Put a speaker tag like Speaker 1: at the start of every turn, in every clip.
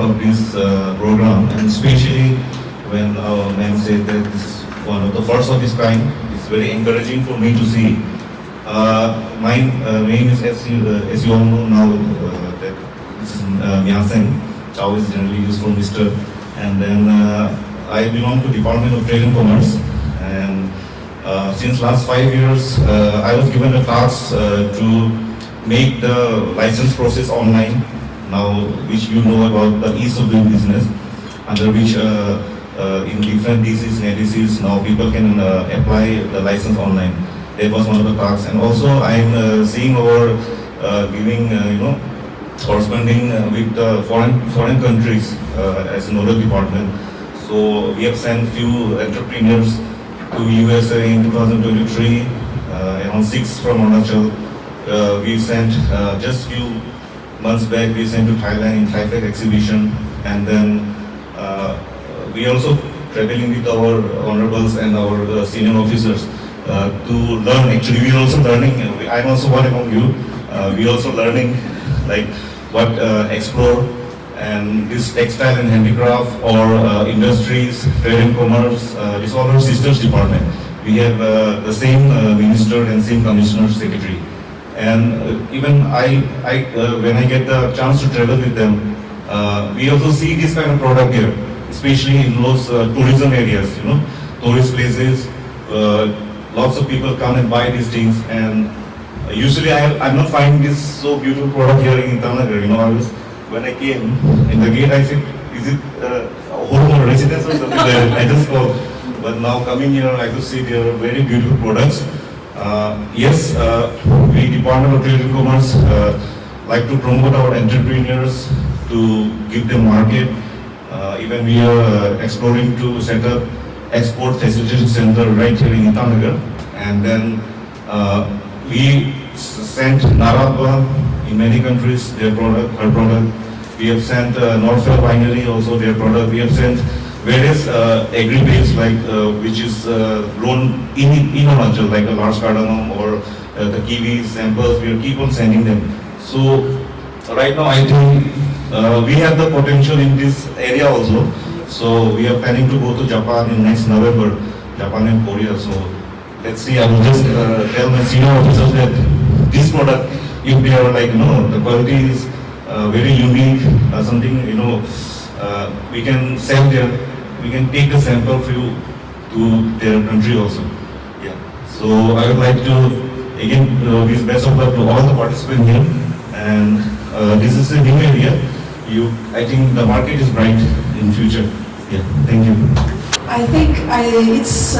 Speaker 1: part of this program, and especially when our ma'am said that this is one of the first of its kind. It's very encouraging for me to see. My name is, as you all know now, that this is Myaseng. Chow is generally used for Mr. And then I belong to Department of Trade and Commerce, and since last 5 years, I was given a task to make the license process online. Now, which you know about the ease of doing business, under which in different DCs and ADCs now people can apply the license online. That was one of the tasks, and also I'm seeing over giving corresponding with foreign countries as a nodal department. So we have sent few entrepreneurs to USA in 2023, around 6 from Arunachal. We sent just few months back, we sent to Thailand in Thai Fest exhibition, and then we also traveling with our honorables and our senior officers to learn. Actually, we are also learning. I'm also one among you. We also learning like what explore and this textile and handicraft or industries, trade and commerce. This all our sisters department. We have the same minister and same commissioner secretary. And even I when I get the chance to travel with them, we also see this kind of product here, especially in those tourism areas, tourist places. Lots of people come and buy these things, and usually I'm not finding this so beautiful product here in Itanagar. When I came in the gate, I said, is it a home or residence or something? I just thought, but now coming here, I could see there are very beautiful products. Yes, we Department of Trade and Commerce like to promote our entrepreneurs to give them market. Even we are exploring to set up export facilitation center right here in Itanagar, and then we sent Narabha in many countries their product, her product. We have sent Northfair Winery also their product. We have sent various agri-base like which is grown in Arunachal, like a large cardamom or the kiwi samples. We will keep on sending them. So right now I think we have the potential in this area also. So we are planning to go to Japan in next November, Japan and Korea. So let's see. I will just tell my senior officers that this product, if they are like the quality is very unique, something we can sell there. We can take the sample for you to their country also. Yeah. So I would like to again wish best of luck to all the participants here. And this is a new area. I think the market is bright in future. Yeah. Thank you.
Speaker 2: I think it's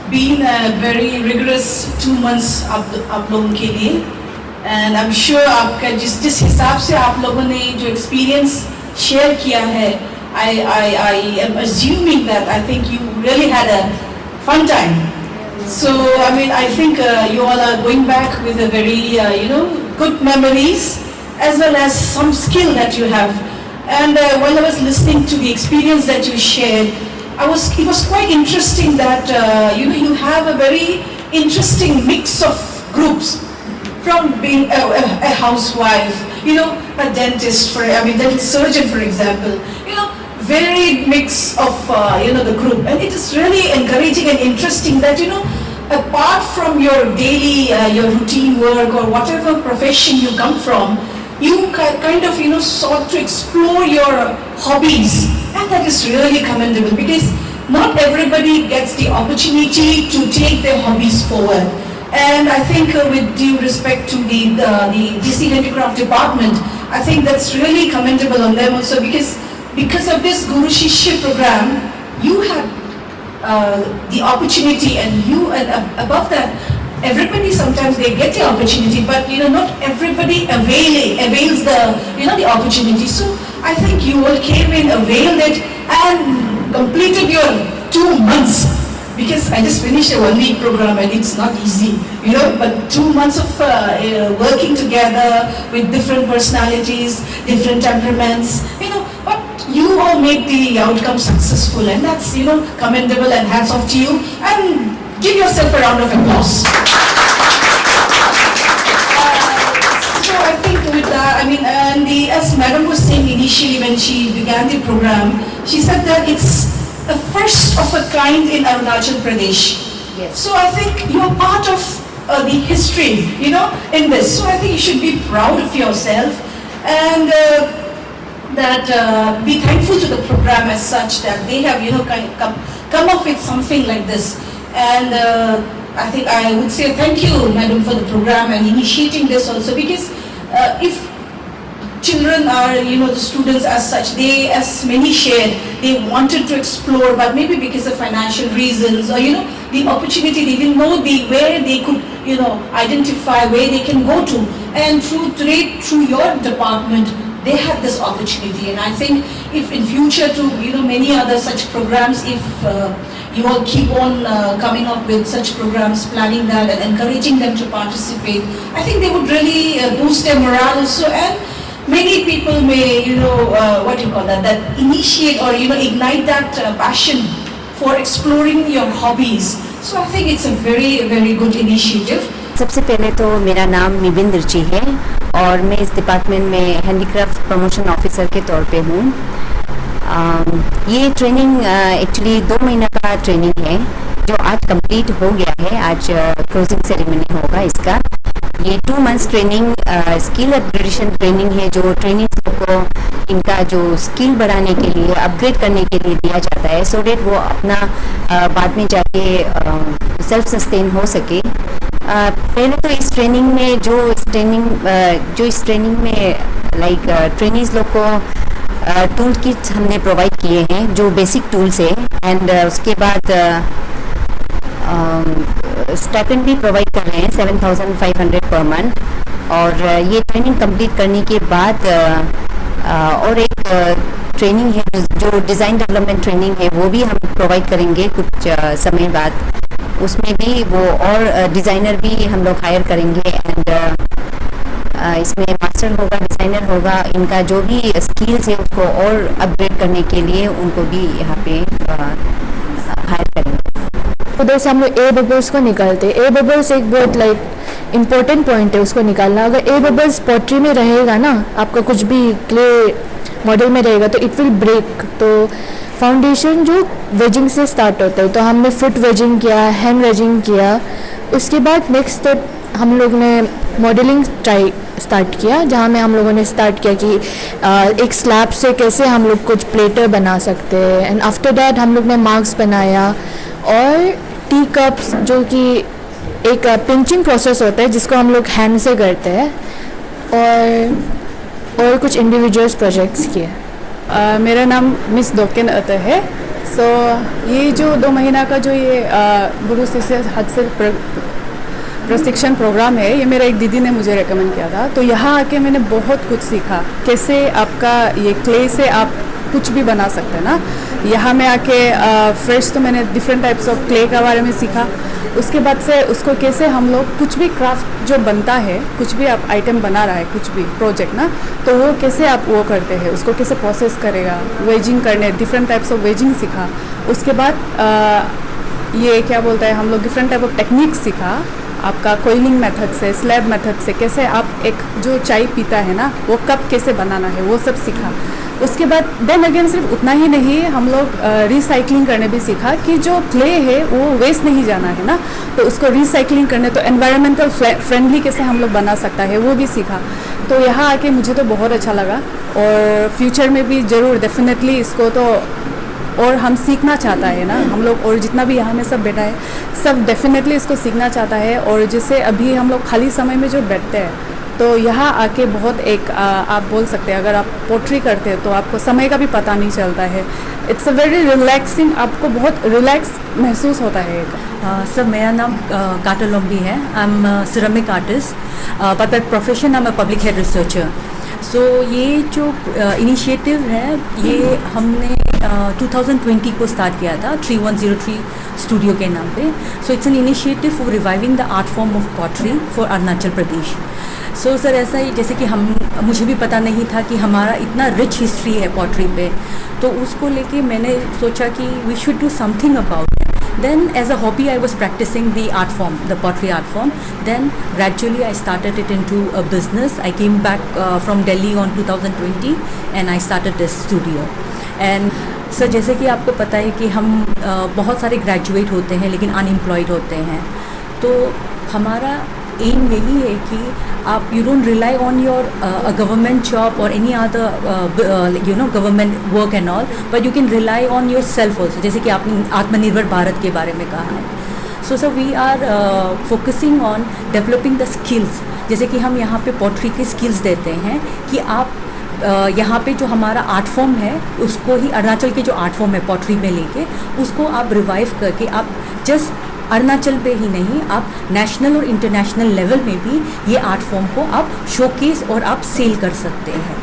Speaker 2: been a very rigorous 2 months आप लोगों के लिए, and I'm sure आपका जिस हिसाब से आप लोगों ने जो experience share किया है, I am assuming that I think you really had a fun time. So I mean I think you all are going back with a very good memories as well as some skill that you have. And while I was listening to the experience that you shared, it was quite interesting that you have a very interesting mix of groups, from being a housewife, a dentist, dental surgeon, for example, varied mix of the group, and it is really encouraging and interesting that apart from your daily your routine work or whatever profession you come from, you kind of sought to explore your hobbies, and that is really commendable because not everybody gets the opportunity to take their hobbies forward. And I think with due respect to the DC Handicraft department, I think that's really commendable on them also because of this Guru Shishya program, you had the opportunity, and above that, everybody sometimes they get the opportunity, but not everybody avails the opportunity. So I think you all came in, availed it, and completed your 2 months. Because I just finished a 1 week program and it's not easy, but 2 months of working together with different personalities, different temperaments, but you all made the outcome successful, and that's, commendable, and hats off to you, and give yourself a round of applause. So I think with that, mean, as Madam was saying initially when she began the program, she said that it's the first of a kind in Arunachal Pradesh.
Speaker 3: Yes.
Speaker 2: So I think you're part of the history, in this. So I think you should be proud of yourself and be thankful to the program as such that they have, come up with something like this. And I think I would say thank you, Madam, for the program and initiating this also, because if children are, the students as such, they, as many shared, they wanted to explore, but maybe because of financial reasons or, the opportunity, they didn't know where they could, identify where they can go to. And through your department, they had this opportunity. And I think if in future to, many other such programs, if you all keep on coming up with such programs, planning that and encouraging them to participate, I think they would really boost their morale also. And many people may, that initiate or, ignite that passion for exploring your hobbies. So I think it's a very, very good initiative.
Speaker 3: सबसे पहले तो मेरा नाम मिबिन Richie है और मैं इस department में हैंडीक्राफ्ट प्रमोशन ऑफिसर के तौर पे हूँ। ये ट्रेनिंग एक्चुअली 2 महीना का ट्रेनिंग है जो आज कंप्लीट हो गया है। आज क्लोजिंग सेरेमनी होगा इसका। ये 2 months training skill upgradation training है जो ट्रेनिंग्स को इनका जो स्किल बढ़ाने के लिए अपग्रेड करने के लिए दिया जाता है, सो डेट वो अपना बाद में जाके सेल्फ सस्टेन हो सके। पहले तो इस ट्रेनिंग में जो इस ट्रेनिंग में लाइक ट्रेनीज लोग को टूल किट्स हमने प्रोवाइड किए हैं जो बेसिक टूल्स है। एंड उसके बाद स्टाइपेंड भी प्रोवाइड कर रहे हैं 7,500 पर मंथ। और ये ट्रेनिंग कंप्लीट करने के बाद और एक ट्रेनिंग है जो डिज़ाइन डेवलपमेंट ट्रेनिंग है वो भी हम प्रोवाइड करेंगे कुछ समय बाद। उसमें भी वो और डिज़ाइनर भी हम लोग हायर करेंगे। एंड इसमें मास्टर होगा, डिज़ाइनर होगा, इनका जो भी स्किल्स है उसको और अपग्रेड करने के लिए उनको भी यहाँ पे हायर करेंगे।
Speaker 4: उधर से हम लोग एयर बबल्स को निकालते हैं। एयर बबल्स एक बहुत लाइक इम्पोर्टेंट पॉइंट है उसको निकालना। अगर एयर बबल्स पॉटरी में रहेगा ना, आपका कुछ भी क्ले मॉडल में रहेगा तो इट विल ब्रेक। तो फाउंडेशन जो वेजिंग से स्टार्ट होता है, तो हमने फुट वेजिंग किया, हैंड वेजिंग किया। उसके बाद नेक्स्ट स्टेप हम लोग ने मॉडलिंग स्टार्ट किया, जहाँ में हम लोगों ने स्टार्ट किया कि एक स्लैब से कैसे हम लोग कुछ प्लेटर बना सकते हैं। एंड आफ्टर दैट हम लोग ने मार्क्स बनाया और टी कप्स जो कि एक पिंचिंग प्रोसेस होता है जिसको हम लोग हैंड से करते हैं, और कुछ इंडिविजुअल्स प्रोजेक्ट्स किए।
Speaker 5: मेरा नाम मिस दोकेन अत है। सो ये जो 2 महीना का जो ये गुरु शिष्य हाथ प्रशिक्षण प्रोग्राम है, ये मेरा एक दीदी ने मुझे रेकमेंड किया था। तो यहाँ आके मैंने बहुत कुछ सीखा, कैसे आपका ये क्ले से आप कुछ भी बना सकते हैं ना। यहाँ में आके फ्रेश तो मैंने डिफरेंट टाइप्स ऑफ क्ले के बारे में सीखा। उसके बाद से उसको कैसे हम लोग कुछ भी क्राफ्ट जो बनता है, कुछ भी आप आइटम बना रहा है, कुछ भी प्रोजेक्ट ना, तो वो कैसे आप वो करते हैं, उसको कैसे प्रोसेस करेगा, वेजिंग करने, डिफरेंट टाइप्स ऑफ वेजिंग सीखा। उसके बाद ये क्या बोलता है, हम लोग डिफरेंट टाइप ऑफ टेक्निक सीखा। आपका कोइलिंग मेथड से, स्लैब मेथड से कैसे आप एक जो चाय पीता है ना वो कप कैसे बनाना है, वो सब सीखा। उसके बाद देन अगेन सिर्फ उतना ही नहीं, हम लोग रिसाइकलिंग करने भी सीखा कि जो क्ले है वो वेस्ट नहीं जाना है ना, तो उसको रिसाइकलिंग करने, तो एनवायरमेंटल फ्रेंडली कैसे हम लोग बना सकता है वो भी सीखा। तो यहाँ आके मुझे तो बहुत अच्छा लगा और फ्यूचर में भी ज़रूर डेफिनेटली इसको तो और हम सीखना चाहता है ना हम लोग, और जितना भी यहाँ में सब बैठा है सब डेफिनेटली इसको सीखना चाहता है। और जैसे अभी हम लोग खाली समय में जो बैठते हैं तो यहाँ आके बहुत एक आप बोल सकते हैं, अगर आप पोट्री करते हैं तो आपको समय का भी पता नहीं चलता है। इट्स अ वेरी रिलैक्सिंग, आपको बहुत रिलैक्स महसूस होता है।
Speaker 6: सर मेरा नाम काटा लोम्बी है। I am ceramic artist but by profession I am a public health researcher. So ये जो इनिशिएटिव है ये हमने 2020 को स्टार्ट किया था 3103 स्टूडियो के नाम पे। So it's an initiative for reviving the art form of pottery for Arunachal Pradesh. So sir ऐसा ही जैसे कि मुझे भी पता नहीं था कि हमारा इतना रिच हिस्ट्री है पॉटरी पे, तो उसको लेके मैंने सोचा कि we should do something about it, Then as a hobby I was practicing the art form, the pottery art form. Then gradually I started it into a business. I came back from Delhi on 2020 and I started this studio. And sir जैसे कि आपको पता है कि हम बहुत सारे graduate होते हैं लेकिन अनएम्प्लॉयड होते हैं, तो हमारा एम यही है कि आप you don't rely on your government job और any other you know government work and all, but you can rely on yourself also, जैसे कि आपने आत्मनिर्भर भारत के बारे में कहा है. So sir we are focusing on developing the skills. जैसे कि हम यहाँ पे पॉटरी की स्किल्स देते हैं कि आप यहाँ पे जो हमारा आर्ट फॉर्म है उसको ही, अरुणाचल के जो आर्ट फॉर्म है पॉटरी में लेके, उसको आप रिवाइव करके आप जस्ट अरुणाचल पे ही नहीं, आप नेशनल और इंटरनेशनल लेवल में भी ये आर्ट फॉर्म को आप शोकेस और आप सेल कर सकते हैं.